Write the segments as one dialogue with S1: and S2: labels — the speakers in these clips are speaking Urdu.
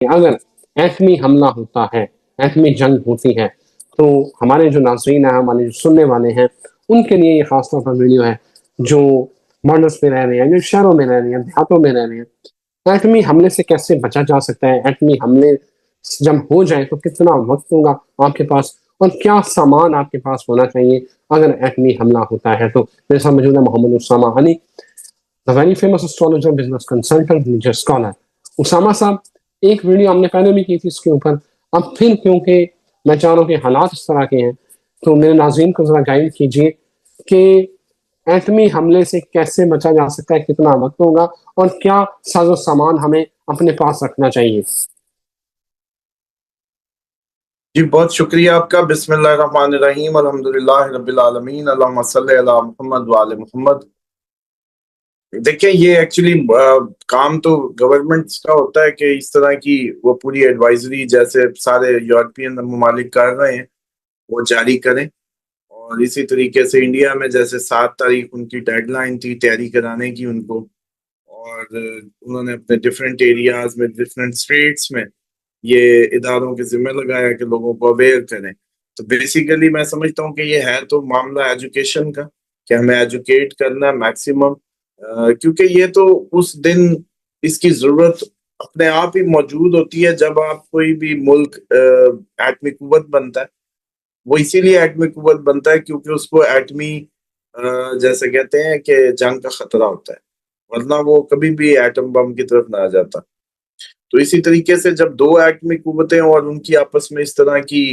S1: اگر ایٹمی حملہ ہوتا ہے، ایٹمی جنگ ہوتی ہے، تو ہمارے جو ناظرین ہیں، ہمارے جو سننے والے ہیں، ان کے لیے یہ خاص طور پر ویڈیو ہے جو مارڈرس میں رہ رہے ہیں، جو شہروں میں رہ رہے ہیں، دیہاتوں میں رہ رہے ہیں۔ ایٹمی حملے سے کیسے بچا جا سکتا ہے؟ ایٹمی حملے جب ہو جائے تو کتنا وقت ہوگا آپ کے پاس، اور کیا سامان آپ کے پاس ہونا چاہیے اگر ایٹمی حملہ ہوتا ہے؟ تو میرے ساتھ موجود ہے محمد اسامہ علی، the very famous astrologer, business consultant, religious scholar۔ Usama صاحب، ایک ویڈیو ہم نے پہلے بھی کی تھی اس کے اوپر، اب پھر کیونکہ میں چاہ رہا ہوں کہ حالات اس طرح کے ہیں تو میرے ناظرین کو ذرا گائیڈ کیجیے کہ ایٹمی حملے سے کیسے بچا جا سکتا ہے، کتنا وقت ہوگا، اور کیا ساز و سامان ہمیں اپنے پاس رکھنا چاہیے؟
S2: جی بہت شکریہ آپ کا۔ بسم اللہ الرحمن الرحیم، الحمدللہ رب العالمین، اللہم صلی علی محمد وآل محمد۔ دیکھیں، یہ ایکچولی کام تو گورنمنٹ کا ہوتا ہے کہ اس طرح کی وہ پوری ایڈوائزری جیسے سارے یورپین ممالک کر رہے ہیں وہ جاری کریں، اور اسی طریقے سے انڈیا میں جیسے 7 تاریخ ان کی ڈیڈ لائن تھی تیاری کرانے کی ان کو، اور انہوں نے اپنے ڈفرینٹ ایریاز میں، ڈفرینٹ اسٹیٹس میں یہ اداروں کے ذمہ لگایا کہ لوگوں کو اویئر کریں۔ تو بیسیکلی میں سمجھتا ہوں کہ یہ ہے تو معاملہ ایجوکیشن کا، کہ ہمیں ایجوکیٹ کرنا میکسیمم، کیونکہ یہ تو اس دن اس کی ضرورت اپنے آپ ہی موجود ہوتی ہے جب آپ کوئی بھی ملک ایٹمی قوت بنتا ہے۔ وہ اسی لیے ایٹمی قوت بنتا ہے کیونکہ اس کو ایٹمی جیسے کہتے ہیں کہ جنگ کا خطرہ ہوتا ہے، ورنہ وہ کبھی بھی ایٹم بم کی طرف نہ آ جاتا۔ تو اسی طریقے سے جب 2 ایٹمی قوتیں اور ان کی آپس میں اس طرح کی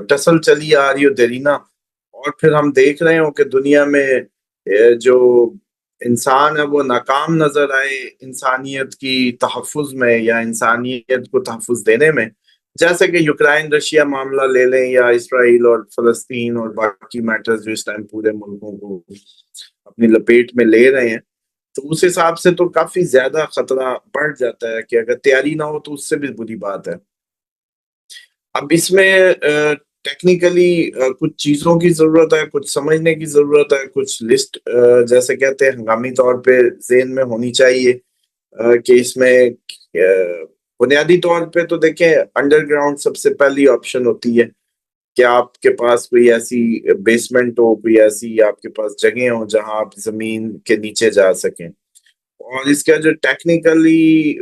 S2: ٹسل چلی آ رہی ہو دیرینہ، اور پھر ہم دیکھ رہے ہوں کہ دنیا میں جو انسان ہے وہ ناکام نظر آئے انسانیت کی تحفظ میں یا انسانیت کو تحفظ دینے میں، جیسے کہ یوکرائن رشیا معاملہ لے لیں، یا اسرائیل اور فلسطین اور باقی میٹرز جو اس ٹائم پورے ملکوں کو اپنی لپیٹ میں لے رہے ہیں، تو اس حساب سے تو کافی زیادہ خطرہ بڑھ جاتا ہے کہ اگر تیاری نہ ہو تو اس سے بھی بری بات ہے۔ اب اس میں ٹیکنیکلی کچھ چیزوں کی ضرورت ہے، کچھ سمجھنے کی ضرورت ہے، کچھ لسٹ جیسے کہتے ہیں ہنگامی طور پہ ذہن میں ہونی چاہیے، کہ اس میں بنیادی طور پہ تو دیکھیں انڈر گراؤنڈ سب سے پہلی آپشن ہوتی ہے کہ آپ کے پاس کوئی ایسی بیسمنٹ ہو، کوئی ایسی آپ کے پاس جگہ ہو جہاں آپ زمین کے نیچے جا سکیں، اور اس کا جو ٹیکنیکلی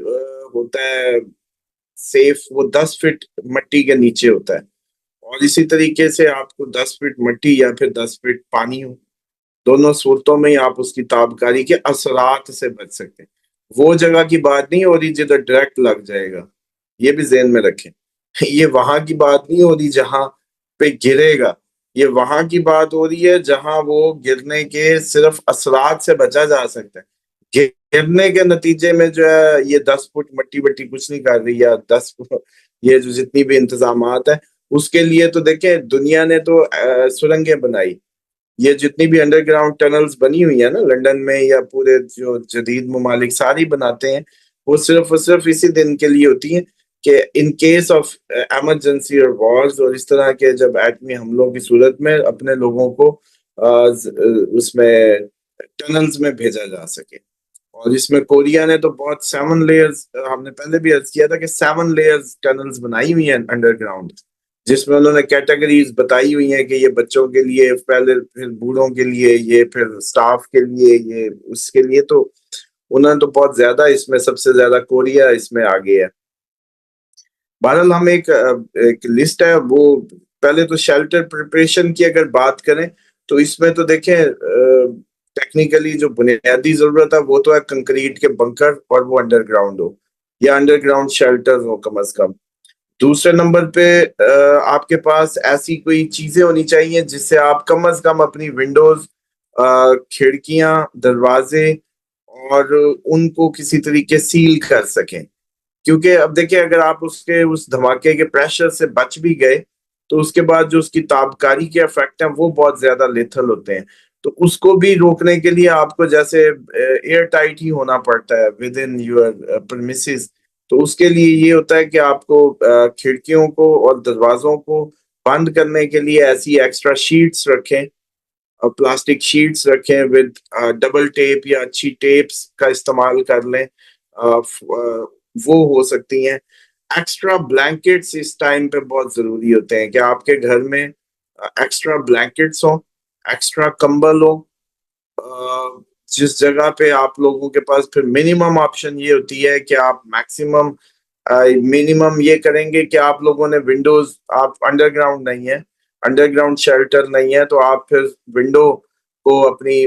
S2: ہوتا ہے سیف، وہ 10 فٹ مٹی کے نیچے ہوتا ہے، اور اسی طریقے سے آپ کو 10 فٹ مٹی یا پھر 10 فٹ پانی ہو، دونوں صورتوں میں ہی آپ اس کی تابکاری کے اثرات سے بچ سکتے ہیں۔ وہ جگہ کی بات نہیں ہو رہی جدھر ڈائریکٹ لگ جائے گا، یہ بھی ذہن میں رکھیں۔ یہ وہاں کی بات نہیں ہو رہی جہاں پہ گرے گا، یہ وہاں کی بات ہو رہی ہے جہاں وہ گرنے کے صرف اثرات سے بچا جا سکتا ہے۔ گرنے کے نتیجے میں جو ہے یہ 10 فٹ مٹی وٹی کچھ نہیں کر رہی، یا 10 یہ جو جتنی بھی انتظامات ہیں اس کے لیے تو دیکھیں دنیا نے تو سرنگیں بنائی، یہ جتنی بھی انڈر گراؤنڈ ٹنلز بنی ہوئی ہیں نا لنڈن میں یا پورے جو جدید ممالک ساری بناتے ہیں، وہ صرف اور صرف اسی دن کے لیے ہوتی ہیں کہ ان کیس آف ایمرجنسی اور وارز اور اس طرح کے جب ایٹمی حملوں کی صورت میں اپنے لوگوں کو اس میں ٹنلز میں بھیجا جا سکے۔ اور اس میں کوریا نے تو بہت 7 لیئرز، ہم نے پہلے بھی عرض کیا تھا کہ 7 لیئرز ٹنلز بنائی ہوئی ہیں انڈر گراؤنڈ، جس میں انہوں نے کیٹیگریز بتائی ہوئی ہیں کہ یہ بچوں کے لیے پہلے، پھر بوڑھوں کے لیے، یہ پھر سٹاف کے لیے، یہ اس کے لیے، تو انہوں نے تو بہت زیادہ اس میں سب سے زیادہ کوریا اس میں آگے ہے۔ بہرحال ہم ایک لسٹ ہے، وہ پہلے تو شیلٹر پریپریشن کی اگر بات کریں تو اس میں تو دیکھیں ٹیکنیکلی جو بنیادی ضرورت ہے وہ تو ہے کنکریٹ کے بنکر، اور وہ انڈر گراؤنڈ ہو یا انڈر گراؤنڈ شیلٹر ہو کم از کم۔ دوسرے نمبر پہ آپ کے پاس ایسی کوئی چیزیں ہونی چاہیے جس سے آپ کم از کم اپنی ونڈوز، کھڑکیاں، دروازے اور ان کو کسی طریقے سیل کر سکیں، کیونکہ اب دیکھیں اگر آپ اس دھماکے کے پریشر سے بچ بھی گئے تو اس کے بعد جو اس کی تابکاری کے افیکٹ ہیں وہ بہت زیادہ لیتھل ہوتے ہیں، تو اس کو بھی روکنے کے لیے آپ کو جیسے ایئر ٹائٹ ہی ہونا پڑتا ہے ود ان یور پرمیسز، تو اس کے لیے یہ ہوتا ہے کہ آپ کو کھڑکیوں کو اور دروازوں کو بند کرنے کے لیے ایسی ایکسٹرا شیٹس رکھیں، پلاسٹک شیٹس رکھیں ود ڈبل ٹیپ یا اچھی ٹیپس کا استعمال کر لیں، وہ ہو سکتی ہیں۔ ایکسٹرا بلینکٹس اس ٹائم پہ بہت ضروری ہوتے ہیں کہ آپ کے گھر میں ایکسٹرا بلینکٹس ہوں، ایکسٹرا کمبل ہو. جس جگہ پہ آپ لوگوں کے پاس پھر منیمم آپشن یہ ہوتی ہے کہ آپ منیمم یہ کریں گے کہ آپ لوگوں نے ونڈوز، آپ انڈر گراؤنڈ نہیں ہے، انڈر گراؤنڈ شیلٹر نہیں ہے، تو آپ پھر ونڈو کو اپنی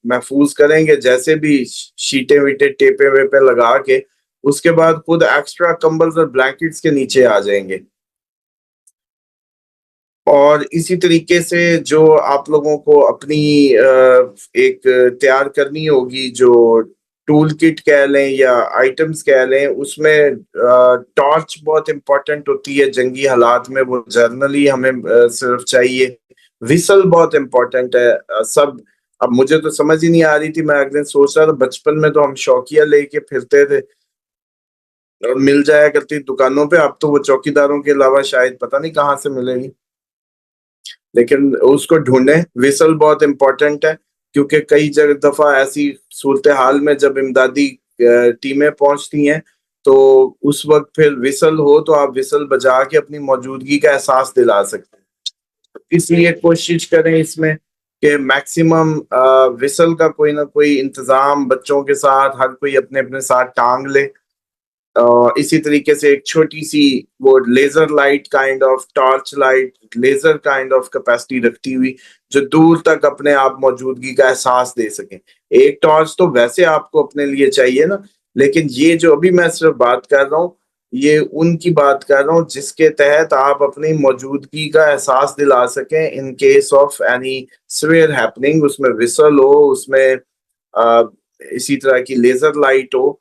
S2: محفوظ کریں گے جیسے بھی شیٹیں ویٹیں ٹیپے ویپے لگا کے، اس کے بعد خود ایکسٹرا کمبلز اور بلینکٹس کے نیچے آ جائیں گے. اور اسی طریقے سے جو آپ لوگوں کو اپنی ایک تیار کرنی ہوگی، جو ٹول کٹ کہہ لیں یا آئٹمس کہہ لیں، اس میں ٹارچ بہت امپورٹنٹ ہوتی ہے جنگی حالات میں، وہ جرنلی ہمیں صرف چاہیے. وسل بہت امپورٹنٹ ہے. اب مجھے تو سمجھ ہی نہیں آ رہی تھی، میں اگلے سوچ رہا تھا بچپن میں تو ہم شوقیہ لے کے پھرتے تھے اور مل جایا کرتی دکانوں پہ، اب تو وہ چوکی داروں کے علاوہ شاید پتہ نہیں کہاں سے ملے گی، لیکن اس کو ڈھونڈیں. وسل بہت امپورٹنٹ ہے کیونکہ کئی دفعہ ایسی صورتحال میں جب امدادی ٹیمیں پہنچتی ہیں تو اس وقت پھر وسل ہو تو آپ وسل بجا کے اپنی موجودگی کا احساس دلا سکتے ہیں. اس لیے کوشش کریں اس میں کہ میکسیمم وسل کا کوئی نہ کوئی انتظام بچوں کے ساتھ ہر کوئی اپنے اپنے ساتھ ٹانگ لے. اسی طریقے سے ایک چھوٹی سی وہ laser light kind of torch light, laser kind of capacity رکھتی ہوئی، جو دور تک اپنے آپ موجودگی کا احساس دے سکیں. ایک ٹارچ تو ویسے آپ کو اپنے لیے چاہیے نا، لیکن یہ جو ابھی میں صرف بات کر رہا ہوں یہ ان کی بات کر رہا ہوں جس کے تحت آپ اپنی موجودگی کا احساس دلا سکیں in case of any severe happening. اس میں وسل ہو، اس میں اسی طرح کی لیزر لائٹ ہو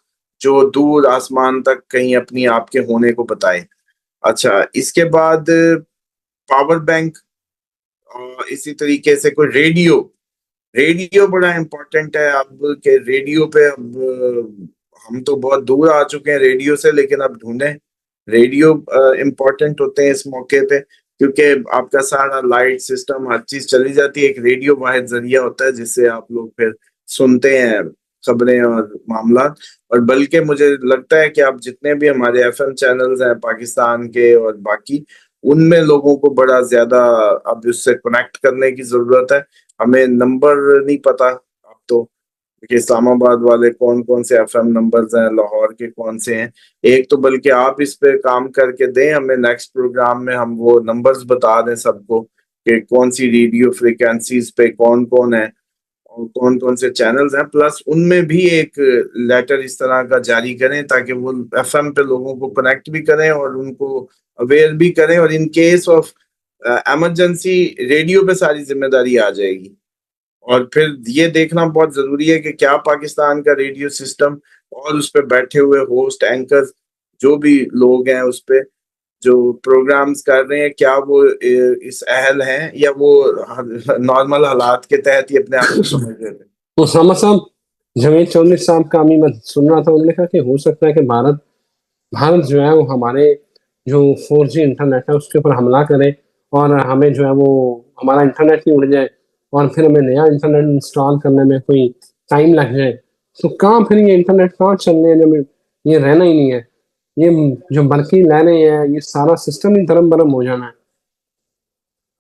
S2: جو دور آسمان تک کہیں اپنی آپ کے ہونے کو بتائے. اچھا، اس کے بعد پاور بینک، اسی طریقے سے کوئی ریڈیو بڑا امپورٹنٹ ہے اب، کہ ریڈیو پہ اب ہم تو بہت دور آ چکے ہیں ریڈیو سے، لیکن اب ڈھونڈیں. ریڈیو امپورٹنٹ ہوتے ہیں اس موقع پہ کیونکہ آپ کا سارا لائٹ سسٹم ہر چیز چلی جاتی ہے. ایک ریڈیو واحد ذریعہ ہوتا ہے جس سے آپ لوگ پھر سنتے ہیں خبریں اور معاملات. اور بلکہ مجھے لگتا ہے کہ اب جتنے بھی ہمارے ایف ایم چینلز ہیں پاکستان کے اور باقی، ان میں لوگوں کو بڑا زیادہ اب اس سے کنیکٹ کرنے کی ضرورت ہے. ہمیں نمبر نہیں پتا اب تو کہ اسلام آباد والے کون کون سے ایف ایم نمبرز ہیں، لاہور کے کون سے ہیں. ایک تو بلکہ آپ اس پہ کام کر کے دیں ہمیں، نیکسٹ پروگرام میں ہم وہ نمبرز بتا دیں سب کو کہ کون سی ریڈیو فریکوینسیز پہ کون کون ہے اور کون کون سے چینلز ہیں. پلس ان میں بھی ایک لیٹر اس طرح کا جاری کریں تاکہ وہ ایف ایم پہ لوگوں کو کنیکٹ بھی کریں اور ان کو اویئر بھی کریں، اور ان کیس آف ایمرجنسی ریڈیو پہ ساری ذمہ داری آ جائے گی. اور پھر یہ دیکھنا بہت ضروری ہے کہ کیا پاکستان کا ریڈیو سسٹم اور اس پہ بیٹھے ہوئے ہوسٹ اینکرز جو بھی لوگ ہیں اس پہ جو پروگرامز کر رہے ہیں، کیا وہ اس اہل ہیں یا وہ نارمل حالات کے تحت ہی اپنے آپ کو سمجھ رہے تھے.
S1: اسامہ صاحب، جوید چودھری صاحب کا میں سن رہا تھا، انہوں نے کہا کہ ہو سکتا ہے کہ بھارت جو ہے وہ ہمارے جو 4G انٹرنیٹ ہے اس کے اوپر حملہ کرے اور ہمیں جو ہے وہ ہمارا انٹرنیٹ ہی اڑ جائے اور پھر ہمیں نیا انٹرنیٹ انسٹال کرنے میں کوئی ٹائم لگ جائے. تو کہاں پھر یہ انٹرنیٹ کہاں چلنے ہیں جب یہ رہنا ہی نہیں ہے، یہ جو برقی لہریں ہیں یہ سارا سسٹم ہی درم برم ہو جانا ہے.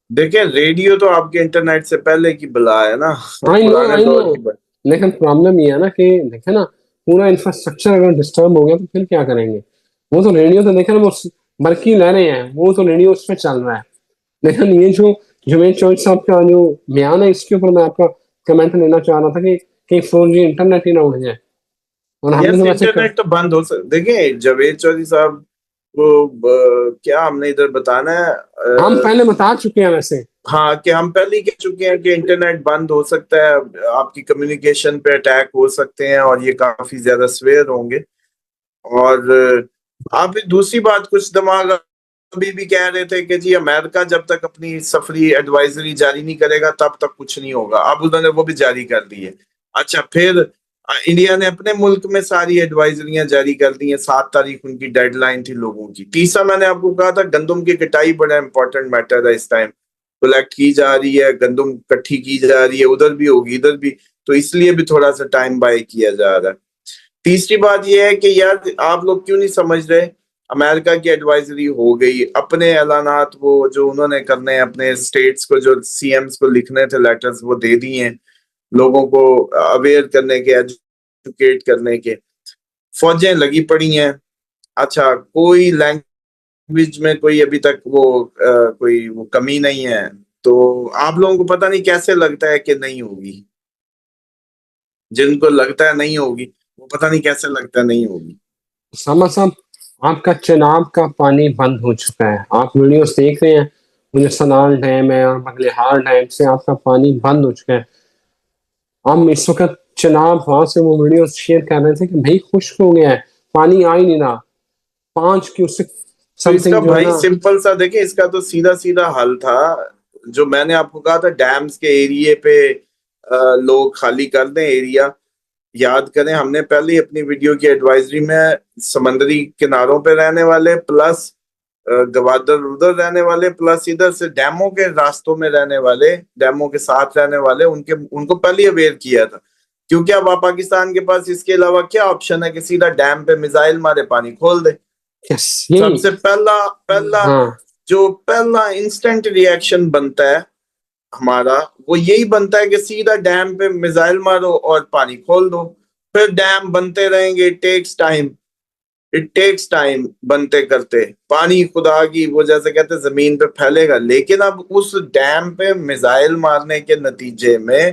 S2: دیکھیں ریڈیو تو آپ کے انٹرنیٹ سے پہلے کی بلا ہے نا،
S1: آئی
S2: پرانے دور
S1: نو،
S2: کی بلا.
S1: لیکن پرابلم یہ ہے نا کہ دیکھیں نا پورا انفراسٹرکچر اگر ڈسٹرب ہو گیا تو پھر کیا کریں گے. وہ تو ریڈیو تو دیکھیں نا وہ برقی لہریں ہیں وہ تو ریڈیو اس پہ چل رہا ہے، لیکن یہ جو جوید چودھری صاحب کا جو بیان ہے اس کے اوپر میں آپ کا کمنٹ لینا چاہ رہا تھا کہ کہیں 4G انٹرنیٹ ہی نہ اڑ جائے. اور ہم نے
S2: یس،
S1: تو ویسے
S2: انٹرنیٹ تو بند ہو دیکھیں جاوید چودھری صاحب کو کیا ہم نے ادھر بتانا ہے،
S1: ہم پہلے بتا چکے ہیں ویسے.
S2: ہاں، کہ ہم پہلے ہی کہہ چکے ہیں کہ انٹرنیٹ بند ہو سکتا ہے، آپ کی کمیونیکیشن پہ اٹیک ہو سکتے ہیں اور یہ کافی زیادہ سویر ہوں گے. اور آپ دوسری بات کچھ دماغ ابھی بھی کہہ رہے تھے کہ جی امریکہ جب تک اپنی سفری ایڈوائزری جاری نہیں کرے گا تب تک کچھ نہیں ہوگا. اب انہوں نے وہ بھی جاری کر دی ہے. اچھا، پھر انڈیا نے اپنے ملک میں ساری ایڈوائزریاں جاری کر دی ہیں. 7 تاریخ ان کی ڈیڈ لائن تھی لوگوں کی. تیسرا میں نے آپ کو کہا تھا گندم کی کٹائی بڑا امپورٹنٹ میٹر ہے، اس ٹائم کلیکٹ کی جا رہی ہے، گندم کٹھی کی جا رہی ہے، ادھر بھی ہوگی ادھر بھی، تو اس لیے بھی تھوڑا سا ٹائم بائی کیا جا رہا ہے. تیسری بات یہ ہے کہ یار آپ لوگ کیوں نہیں سمجھ رہے امریکہ کی ایڈوائزری ہو گئی, اپنے اعلانات وہ جو انہوں نے کرنے ہیں اپنے اسٹیٹس کو, جو سی ایمز کو لکھنے تھے لیٹرز, وہ دے دی ہیں لوگوں کو اویئر کرنے کے, ایجوکیٹ کرنے کے. فوجیں لگی پڑی ہیں. اچھا, کوئی لینگویج میں کوئی ابھی تک کوئی وہ کمی نہیں ہے, تو آپ لوگوں کو پتہ نہیں کیسے لگتا ہے کہ نہیں ہوگی. جن کو لگتا ہے نہیں ہوگی وہ پتہ نہیں کیسے لگتا ہے نہیں ہوگی.
S1: اسامہ صاحب, آپ کا چناب کا پانی بند ہو چکا ہے. آپ ویڈیوز دیکھ رہے ہیں, مجھے سنال ڈیم ہے اور بغلہار ڈیم سے آپ کا پانی بند ہو چکا ہے. ہم اس وقت چناب وہاں سے وہ ویڈیوز شیئر کر رہے تھے کہ بھائی خشک ہو گیا ہے, پانی آ ہی نہیں رہا. 5 کیوسک
S2: تو اس کا
S1: سمتنگ جو ہے
S2: بھائی
S1: نا,
S2: سمپل سا دیکھیں, اس کا تو سیدھا سیدھا حل تھا جو میں نے آپ کو کہا تھا, ڈیمز کے ایریے پہ لوگ خالی کر دیں ایریا. یاد کریں ہم نے پہلے اپنی ویڈیو کی ایڈوائزری میں سمندری کناروں پہ رہنے والے پلس گوادر ادھر رہنے والے پلس ادھر سے ڈیموں کے راستوں میں رہنے والے, ڈیموں کے ساتھ رہنے والے, ان کو پہلے اویئر کیا تھا. کیونکہ اب آپ پاکستان کے پاس اس کے علاوہ کیا آپشن ہے کہ سیدھا ڈیم پہ میزائل مارے پانی کھول دے.
S1: یس
S2: سب
S1: یہی
S2: سے پہلا
S1: ہاں
S2: جو پہلا انسٹنٹ ریئیکشن بنتا ہے ہمارا, وہ یہی بنتا ہے کہ سیدھا ڈیم پہ میزائل مارو اور پانی کھول دو. پھر ڈیم بنتے رہیں گے, اٹ ٹیکس ٹائم بنتے کرتے. پانی خدا کی وہ جیسے کہتے ہیں زمین پہ پھیلے گا, لیکن اب اس ڈیم پہ میزائل مارنے کے نتیجے میں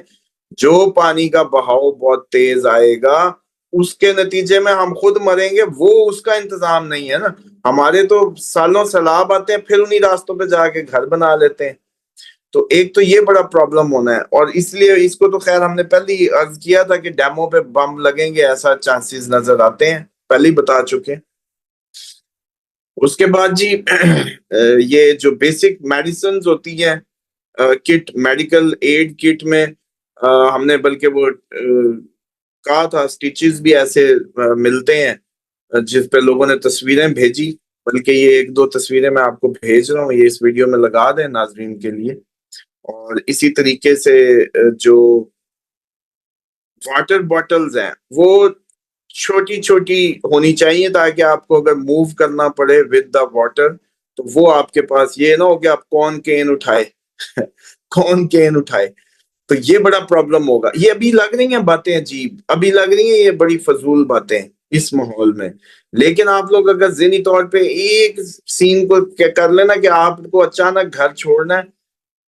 S2: جو پانی کا بہاؤ بہت تیز آئے گا, اس کے نتیجے میں ہم خود مریں گے. وہ اس کا انتظام نہیں ہے نا. ہمارے تو سالوں سیلاب آتے ہیں, پھر انہی راستوں پہ جا کے گھر بنا لیتے ہیں. تو ایک تو یہ بڑا پرابلم ہونا ہے, اور اس لیے اس کو تو خیر ہم نے پہلے ہی عرض کیا تھا کہ ڈیموں پہ بم لگیں گے, ایسا چانسز نظر آتے ہیں, پہلے ہی بتا چکے. اس کے بعد جی یہ جو بیسک میڈیسنز ہوتی ہیں کٹ, میڈیکل ایڈ کٹ میں ہم نے بلکہ وہ کہا تھا سٹیچز بھی ایسے ملتے ہیں جس پہ لوگوں نے تصویریں بھیجی, بلکہ یہ 1-2 تصویریں میں آپ کو بھیج رہا ہوں, یہ اس ویڈیو میں لگا دیں ناظرین کے لیے. اور اسی طریقے سے جو واٹر باٹلز ہیں وہ چھوٹی چھوٹی ہونی چاہیے, تاکہ آپ کو اگر موو کرنا پڑے ود دا واٹر تو وہ آپ کے پاس یہ نہ ہو کہ آپ کون کین اٹھائے. تو یہ بڑا پرابلم ہوگا. یہ ابھی لگ رہی ہیں باتیں عجیب, ابھی لگ رہی ہیں یہ بڑی فضول باتیں اس ماحول میں, لیکن آپ لوگ اگر ذہنی طور پہ ایک سین کو کر لینا کہ آپ کو اچانک گھر چھوڑنا ہے,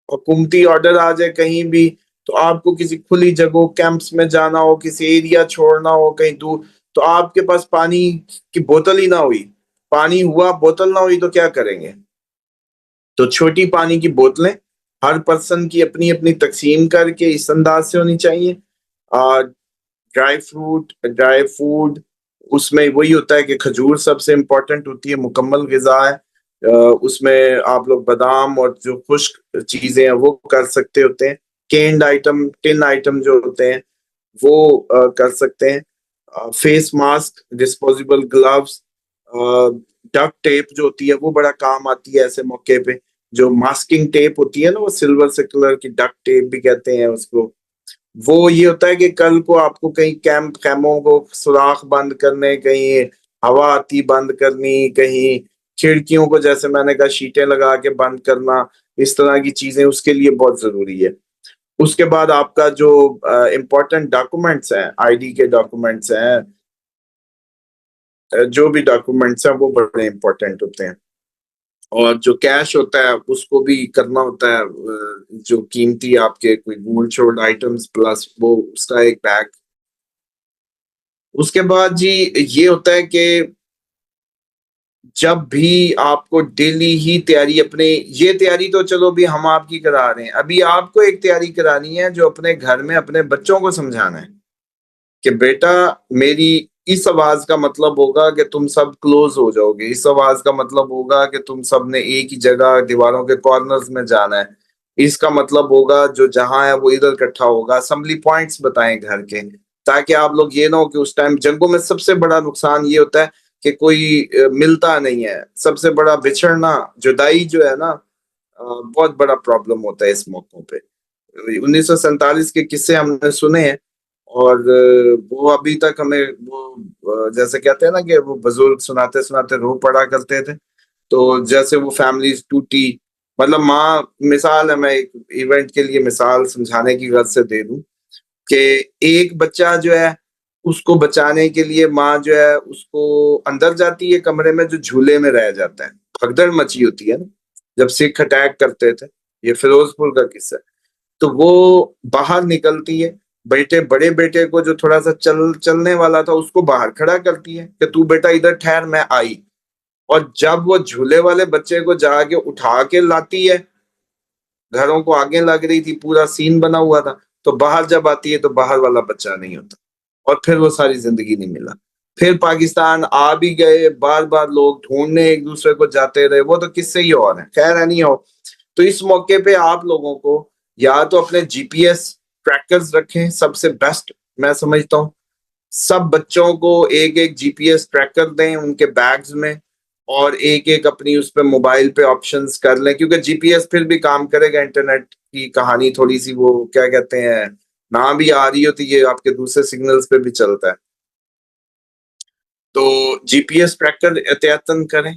S2: حکومتی آرڈر آ جائے کہیں بھی, تو آپ کو کسی کھلی جگہ کیمپس میں جانا ہو, کسی ایریا چھوڑنا ہو کہیں دور, تو آپ کے پاس پانی کی بوتل ہی نہ ہوئی, پانی ہوا بوتل نہ ہوئی, تو کیا کریں گے؟ تو چھوٹی پانی کی بوتلیں ہر پرسن کی اپنی اپنی تقسیم کر کے اس انداز سے ہونی چاہیے. ڈرائی فوڈ اس میں وہی ہوتا ہے کہ کھجور سب سے امپورٹنٹ ہوتی ہے, مکمل غذا ہے. اس میں آپ لوگ بادام اور جو خشک چیزیں ہیں وہ کر سکتے ہوتے ہیں. کینڈ آئٹم, ٹن آئٹم جو ہوتے ہیں وہ کر سکتے ہیں. Face mask, disposable gloves, duck tape جو ہوتی ہے وہ بڑا کام آتی ہے ایسے موقع پہ. جو ماسکنگ ٹیپ ہوتی ہے نا, وہ سلور سے کلر کی ڈک ٹیپ بھی کہتے ہیں اس کو. وہ یہ ہوتا ہے کہ کل کو آپ کو کہیں کیمپ خیموں کو سوراخ بند کرنے, کہیں ہوا آتی بند کرنی, کہیں کھڑکیوں کو جیسے میں نے کہا شیٹیں لگا کے بند کرنا, اس طرح کی چیزیں اس کے لیے بہت ضروری ہے. اس کے بعد آپ کا جو امپورٹنٹ ڈاکومنٹس ہیں, آئی ڈی کے ڈاکومنٹس ہیں, جو بھی ڈاکومنٹس ہیں وہ بڑے امپورٹنٹ ہوتے ہیں. اور جو کیش ہوتا ہے اس کو بھی کرنا ہوتا ہے, جو قیمتی آپ کے کوئی گولڈ شولڈ آئٹمس پلس وہ اس کا ایک بیگ. اس کے بعد جی یہ ہوتا ہے کہ جب بھی آپ کو ڈیلی ہی تیاری, اپنے یہ تیاری تو چلو بھی ہم آپ کی کرا رہے ہیں, ابھی آپ کو ایک تیاری کرانی ہے جو اپنے گھر میں اپنے بچوں کو سمجھانا ہے کہ بیٹا میری اس آواز کا مطلب ہوگا کہ تم سب کلوز ہو جاؤ گے, اس آواز کا مطلب ہوگا کہ تم سب نے ایک ہی جگہ دیواروں کے کارنرز میں جانا ہے, اس کا مطلب ہوگا جو جہاں ہے وہ ادھر اکٹھا ہوگا. اسمبلی پوائنٹس بتائیں گھر کے, تاکہ آپ لوگ یہ نہ ہو کہ اس ٹائم جنگوں میں سب سے بڑا نقصان یہ ہوتا ہے کہ کوئی ملتا نہیں ہے. سب سے بڑا بچھڑنا, جدائی جو ہے نا, بہت بڑا پرابلم ہوتا ہے اس موقعوں پہ. 1947 کے قصے ہم نے سنے ہیں, اور وہ ابھی تک ہمیں وہ جیسے کہتے ہیں نا کہ وہ بزرگ سناتے سناتے رو پڑا کرتے تھے. تو جیسے وہ فیملیز ٹوٹی، مطلب ماں، مثال ہے، میں ایک ایونٹ کے لیے مثال سمجھانے کی غرض سے دے دوں کہ ایک بچہ جو ہے اس کو بچانے کے لیے ماں جو ہے اس کو اندر جاتی ہے کمرے میں جو جھولے میں رہ جاتا ہے، بھگدڑ مچی ہوتی ہے نا جب سکھ اٹیک کرتے تھے، یہ فیروز پور کا قصہ ہے. تو وہ باہر نکلتی ہے، بڑے بیٹے کو جو تھوڑا سا چلنے والا تھا اس کو باہر کھڑا کرتی ہے کہ تو بیٹا ادھر ٹھہر، میں آئی. اور جب وہ جھولے والے بچے کو جا کے اٹھا کے لاتی ہے، گھروں کو آگے لگ رہی تھی، پورا سین بنا ہوا تھا، تو باہر جب آتی ہے تو باہر والا بچہ نہیں ہوتا، اور پھر وہ ساری زندگی نہیں ملا. پھر پاکستان آ بھی گئے، بار بار لوگ ڈھونڈنے ایک دوسرے کو جاتے رہے، وہ تو قصے ہی اور ہیں، خیر ہے نہیں ہو. تو اس موقع پہ آپ لوگوں کو یا تو اپنے جی پی ایس ٹریکرز رکھیں، سب سے بیسٹ میں سمجھتا ہوں. سب بچوں کو ایک ایک جی پی ایس ٹریکر دیں ان کے بیگز میں، اور ایک ایک اپنی اس پہ موبائل پہ آپشنز کر لیں، کیونکہ جی پی ایس پھر بھی کام کرے گا. انٹرنیٹ کی کہانی تھوڑی سی وہ کیا کہتے ہیں، نہ بھی آ رہی ہوتی، یہ آپ کے دوسرے سگنلز پہ بھی چلتا ہے. تو جی پی ایس ٹریکر احتیاطاً کریں،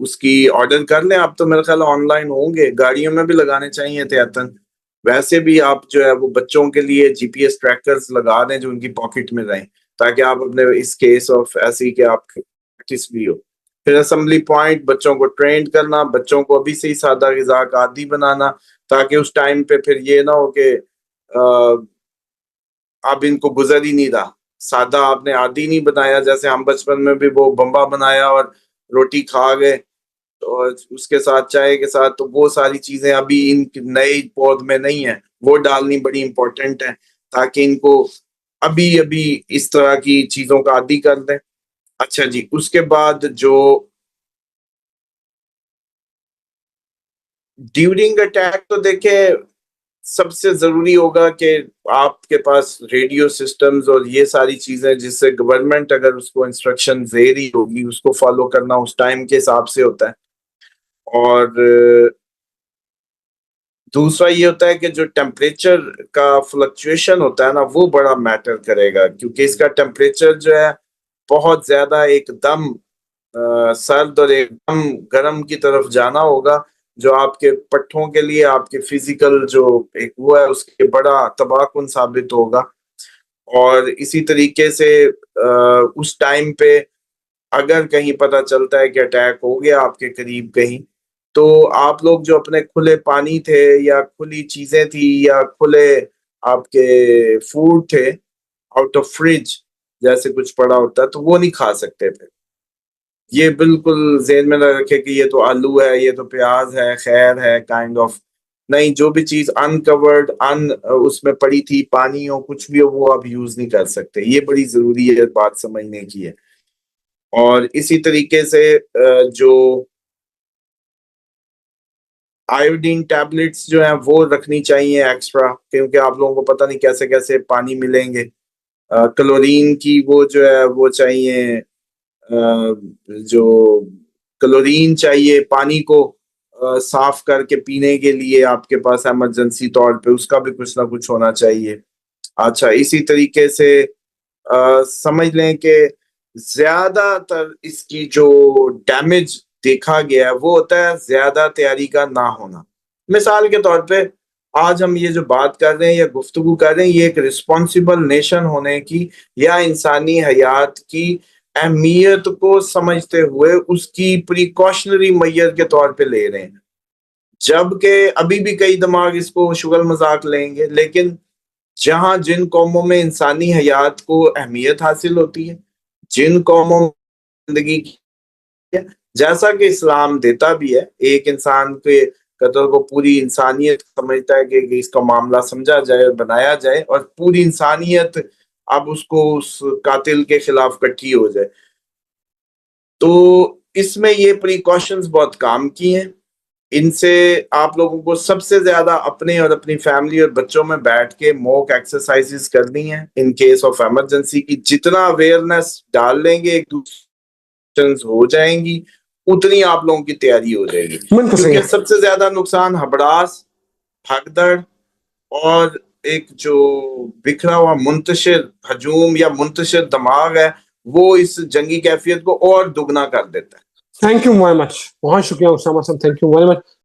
S2: اس کی آرڈر کر لیں. آپ تو میرے خیال آن لائن ہوں گے، گاڑیوں میں بھی لگانے چاہیے احتیاطاً. ویسے بھی آپ جو ہے وہ بچوں کے لیے جی پی ایس ٹریکرز لگا دیں جو ان کی پاکٹ میں رہیں، تاکہ آپ اپنے اس کیس آف ایسی کہ آپ پریکٹس بھی ہو. پھر اسمبلی پوائنٹ، بچوں کو ٹرینڈ کرنا، بچوں کو ابھی سے ہی سادہ غذا کا عادی بنانا، تاکہ اس ٹائم پہ پھر یہ نہ ہو کہ اب ان کو گزر ہی نہیں رہا. سادہ آپ نے عادی نہیں بنایا، جیسے ہم بچپن میں بھی وہ بمبا بنایا اور روٹی کھا گئے اور اس کے ساتھ چائے کے ساتھ، تو وہ ساری چیزیں ابھی ان نئے پود میں نہیں ہیں، وہ ڈالنی بڑی امپورٹنٹ ہے تاکہ ان کو ابھی اس طرح کی چیزوں کا عادی کر دیں. اچھا جی، اس کے بعد جو ڈیورنگ اٹیک، تو دیکھیں سب سے ضروری ہوگا کہ آپ کے پاس ریڈیو سسٹمز اور یہ ساری چیزیں جس سے گورنمنٹ اگر اس کو انسٹرکشن دے رہی ہوگی اس کو فالو کرنا اس ٹائم کے حساب سے ہوتا ہے. اور دوسرا یہ ہوتا ہے کہ جو ٹیمپریچر کا فلکچویشن ہوتا ہے نا وہ بڑا میٹر کرے گا، کیونکہ اس کا ٹیمپریچر جو ہے بہت زیادہ ایک دم سرد اور ایک دم گرم کی طرف جانا ہوگا، جو آپ کے پٹھوں کے لیے آپ کے فزیکل جو ایک وہ ہے اس کے بڑا تباہ کن ثابت ہوگا. اور اسی طریقے سے اس ٹائم پہ اگر کہیں پتہ چلتا ہے کہ اٹیک ہو گیا آپ کے قریب کہیں، تو آپ لوگ جو اپنے کھلے پانی تھے یا کھلی چیزیں تھی یا کھلے آپ کے فوڈ تھے آؤٹ آف فریج جیسے کچھ پڑا ہوتا ہے تو وہ نہیں کھا سکتے تھے. یہ بالکل ذہن میں نہ رکھے کہ یہ تو آلو ہے، یہ تو پیاز ہے، خیر ہے کائنڈ آف. نہیں، جو بھی چیز انکورڈ اس میں پڑی تھی، پانی ہو کچھ بھی ہو، وہ آپ یوز نہیں کر سکتے. یہ بڑی ضروری ہے بات سمجھنے کی ہے. اور اسی طریقے سے جو آیوڈین ٹیبلٹس جو ہیں وہ رکھنی چاہیے ایکسٹرا، کیونکہ آپ لوگوں کو پتہ نہیں کیسے کیسے پانی ملیں گے. کلورین کی وہ جو ہے وہ چاہیے، جو کلورین چاہیے پانی کو صاف کر کے پینے کے لیے آپ کے پاس ایمرجنسی طور پہ، اس کا بھی کچھ نہ کچھ ہونا چاہیے. اچھا، اسی طریقے سے سمجھ لیں کہ زیادہ تر اس کی جو ڈیمیج دیکھا گیا ہے وہ ہوتا ہے زیادہ تیاری کا نہ ہونا. مثال کے طور پہ آج ہم یہ جو بات کر رہے ہیں یا گفتگو کر رہے ہیں، یہ ایک رسپانسبل نیشن ہونے کی یا انسانی حیات کی اہمیت کو سمجھتے ہوئے اس کی پریکاشنری میئر کے طور پہ لے رہے ہیں. جبکہ ابھی بھی کئی دماغ اس کو شغل مذاق لیں گے، لیکن جہاں جن قوموں میں انسانی حیات کو اہمیت حاصل ہوتی ہے، جن قوموں میں زندگی کی ہے، جیسا کہ اسلام دیتا بھی ہے، ایک انسان کے قتل کو پوری انسانیت سمجھتا ہے کہ اس کا معاملہ سمجھا جائے اور بنایا جائے، اور پوری انسانیت اب اس کو اس قاتل کے خلاف کٹھی ہو جائے. تو اس میں یہ پریکاشنز بہت کام کی ہیں. ان سے آپ لوگوں کو سب سے زیادہ اپنے اور اپنی فیملی اور بچوں میں بیٹھ کے موک ایکسرسائزز کرنی ہیں ان کیس آف ایمرجنسی کی. جتنا اویئرنیس ڈال لیں گے ایک دوسرے ہو جائیں گی، اتنی آپ لوگوں کی تیاری ہو جائے گی.
S1: بالکل صحیح
S2: کیونکہ
S1: ہے.
S2: سب سے زیادہ نقصان ہبڑاس، بھگدڑ اور ایک جو بکھرا ہوا منتشر ہجوم یا منتشر دماغ ہے وہ اس جنگی کیفیت کو اور دگنا کر دیتا ہے.
S1: Thank you very much. بہت شکریہ اسامہ صاحب. Thank you very much.